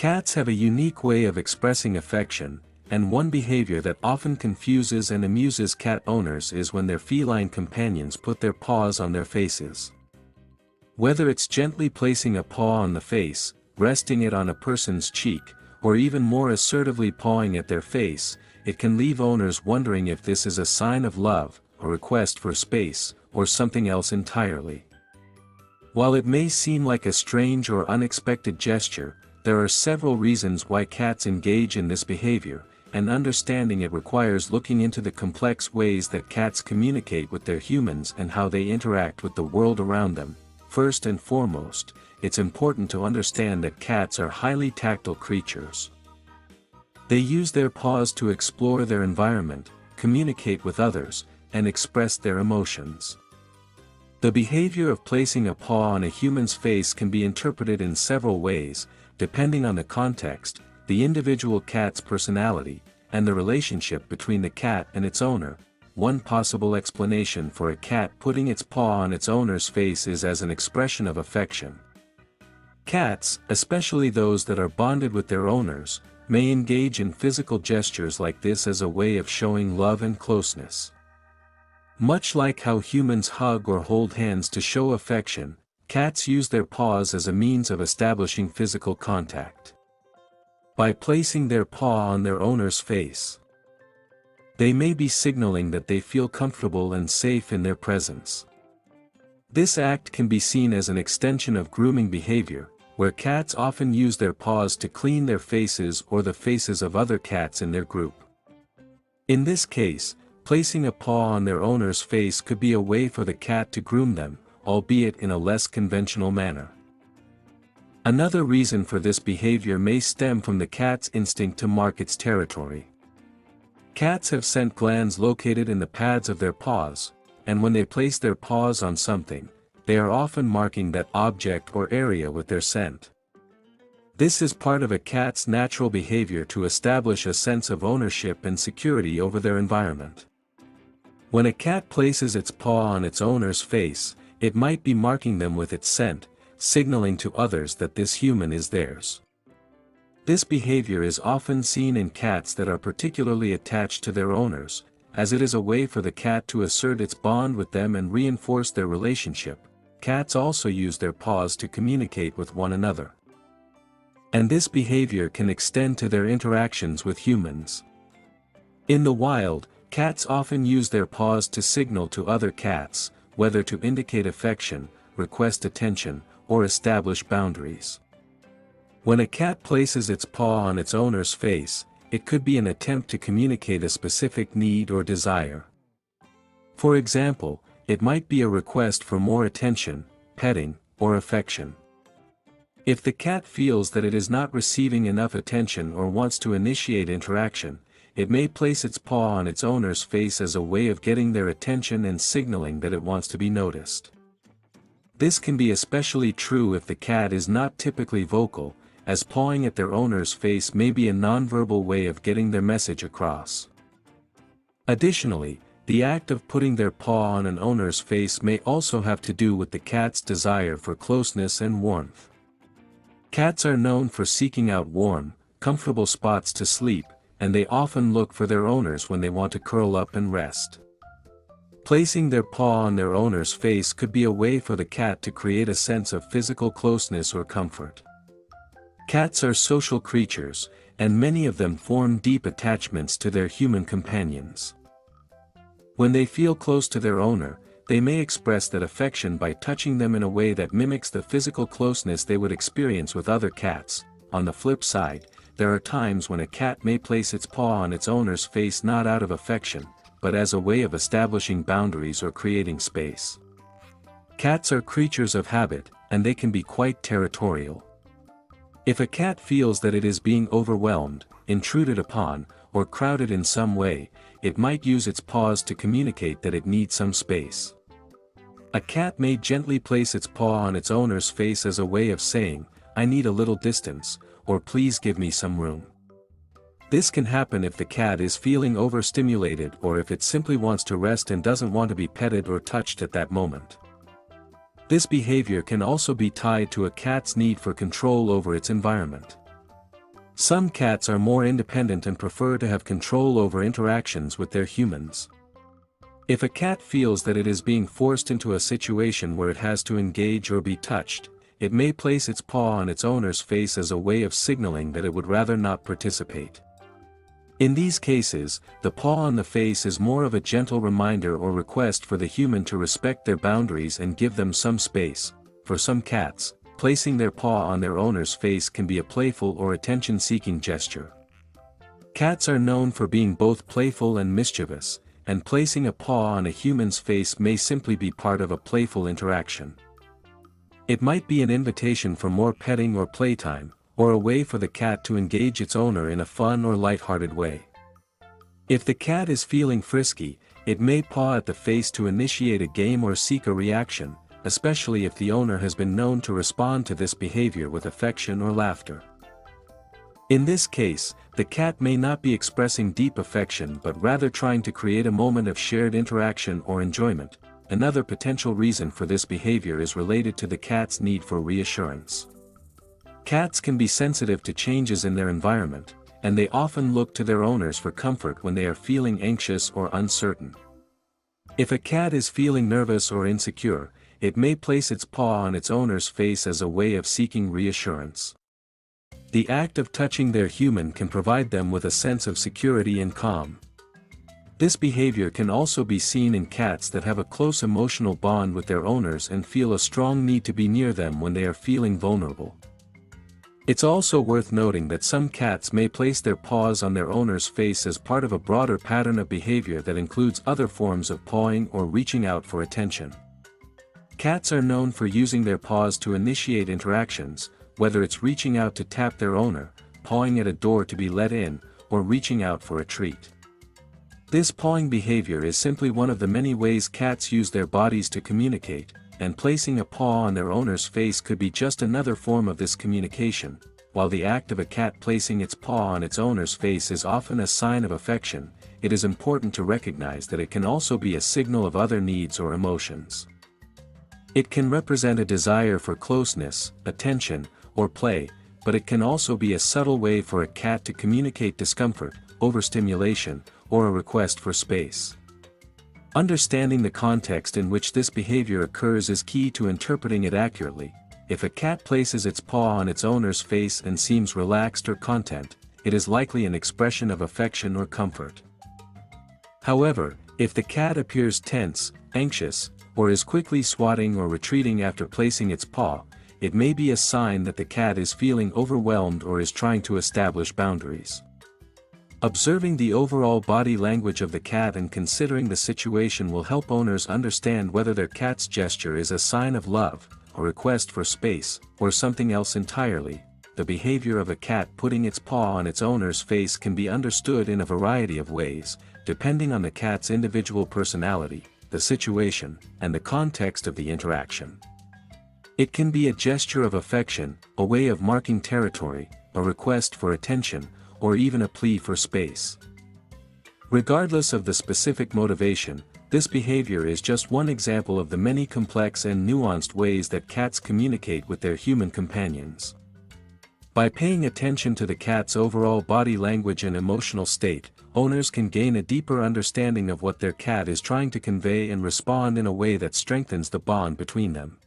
Cats have a unique way of expressing affection, and one behavior that often confuses and amuses cat owners is when their feline companions put their paws on their faces. Whether it's gently placing a paw on the face, resting it on a person's cheek, or even more assertively pawing at their face, it can leave owners wondering if this is a sign of love, a request for space, or something else entirely. While it may seem like a strange or unexpected gesture, there are several reasons why cats engage in this behavior, and understanding it requires looking into the complex ways that cats communicate with their humans and how they interact with the world around them. First and foremost, it's important to understand that cats are highly tactile creatures. They use their paws to explore their environment, communicate with others, and express their emotions. The behavior of placing a paw on a human's face can be interpreted in several ways, depending on the context, the individual cat's personality, and the relationship between the cat and its owner. One possible explanation for a cat putting its paw on its owner's face is as an expression of affection. Cats, especially those that are bonded with their owners, may engage in physical gestures like this as a way of showing love and closeness. Much like how humans hug or hold hands to show affection, cats use their paws as a means of establishing physical contact. By placing their paw on their owner's face, they may be signaling that they feel comfortable and safe in their presence. This act can be seen as an extension of grooming behavior, where cats often use their paws to clean their faces or the faces of other cats in their group. In this case, placing a paw on their owner's face could be a way for the cat to groom them, albeit in a less conventional manner. Another reason for this behavior may stem from the cat's instinct to mark its territory. Cats have scent glands located in the pads of their paws, and when they place their paws on something, they are often marking that object or area with their scent. This is part of a cat's natural behavior to establish a sense of ownership and security over their environment. When a cat places its paw on its owner's face, it might be marking them with its scent, signaling to others that this human is theirs. This behavior is often seen in cats that are particularly attached to their owners, as it is a way for the cat to assert its bond with them and reinforce their relationship. Cats also use their paws to communicate with one another. And this behavior can extend to their interactions with humans. In the wild, cats often use their paws to signal to other cats, whether to indicate affection, request attention, or establish boundaries. When a cat places its paw on its owner's face, it could be an attempt to communicate a specific need or desire. For example, it might be a request for more attention, petting, or affection. If the cat feels that it is not receiving enough attention or wants to initiate interaction, it may place its paw on its owner's face as a way of getting their attention and signaling that it wants to be noticed. This can be especially true if the cat is not typically vocal, as pawing at their owner's face may be a nonverbal way of getting their message across. Additionally, the act of putting their paw on an owner's face may also have to do with the cat's desire for closeness and warmth. Cats are known for seeking out warm, comfortable spots to sleep, and they often look for their owners when they want to curl up and rest. Placing their paw on their owner's face could be a way for the cat to create a sense of physical closeness or comfort. Cats are social creatures, and many of them form deep attachments to their human companions. When they feel close to their owner, they may express that affection by touching them in a way that mimics the physical closeness they would experience with other cats. On the flip side, there are times when a cat may place its paw on its owner's face not out of affection, but as a way of establishing boundaries or creating space. Cats are creatures of habit, and they can be quite territorial. If a cat feels that it is being overwhelmed, intruded upon, or crowded in some way, it might use its paws to communicate that it needs some space. A cat may gently place its paw on its owner's face as a way of saying, "I need a little distance," or "Please give me some room." This can happen if the cat is feeling overstimulated or if it simply wants to rest and doesn't want to be petted or touched at that moment. This behavior can also be tied to a cat's need for control over its environment. Some cats are more independent and prefer to have control over interactions with their humans. If a cat feels that it is being forced into a situation where it has to engage or be touched, it may place its paw on its owner's face as a way of signaling that it would rather not participate. In these cases, the paw on the face is more of a gentle reminder or request for the human to respect their boundaries and give them some space. For some cats, placing their paw on their owner's face can be a playful or attention-seeking gesture. Cats are known for being both playful and mischievous, and placing a paw on a human's face may simply be part of a playful interaction. It might be an invitation for more petting or playtime, or a way for the cat to engage its owner in a fun or light-hearted way. If the cat is feeling frisky, it may paw at the face to initiate a game or seek a reaction, especially if the owner has been known to respond to this behavior with affection or laughter. In this case, the cat may not be expressing deep affection but rather trying to create a moment of shared interaction or enjoyment. Another potential reason for this behavior is related to the cat's need for reassurance. Cats can be sensitive to changes in their environment, and they often look to their owners for comfort when they are feeling anxious or uncertain. If a cat is feeling nervous or insecure, it may place its paw on its owner's face as a way of seeking reassurance. The act of touching their human can provide them with a sense of security and calm. This behavior can also be seen in cats that have a close emotional bond with their owners and feel a strong need to be near them when they are feeling vulnerable. It's also worth noting that some cats may place their paws on their owner's face as part of a broader pattern of behavior that includes other forms of pawing or reaching out for attention. Cats are known for using their paws to initiate interactions, whether it's reaching out to tap their owner, pawing at a door to be let in, or reaching out for a treat. This pawing behavior is simply one of the many ways cats use their bodies to communicate, and placing a paw on their owner's face could be just another form of this communication. While the act of a cat placing its paw on its owner's face is often a sign of affection, it is important to recognize that it can also be a signal of other needs or emotions. It can represent a desire for closeness, attention, or play, but it can also be a subtle way for a cat to communicate discomfort, overstimulation, or a request for space. Understanding the context in which this behavior occurs is key to interpreting it accurately. If a cat places its paw on its owner's face and seems relaxed or content, it is likely an expression of affection or comfort. However, if the cat appears tense, anxious, or is quickly swatting or retreating after placing its paw, it may be a sign that the cat is feeling overwhelmed or is trying to establish boundaries. Observing the overall body language of the cat and considering the situation will help owners understand whether their cat's gesture is a sign of love, a request for space, or something else entirely. The behavior of a cat putting its paw on its owner's face can be understood in a variety of ways, depending on the cat's individual personality, the situation, and the context of the interaction. It can be a gesture of affection, a way of marking territory, a request for attention, or even a plea for space. Regardless of the specific motivation, this behavior is just one example of the many complex and nuanced ways that cats communicate with their human companions. By paying attention to the cat's overall body language and emotional state, owners can gain a deeper understanding of what their cat is trying to convey and respond in a way that strengthens the bond between them.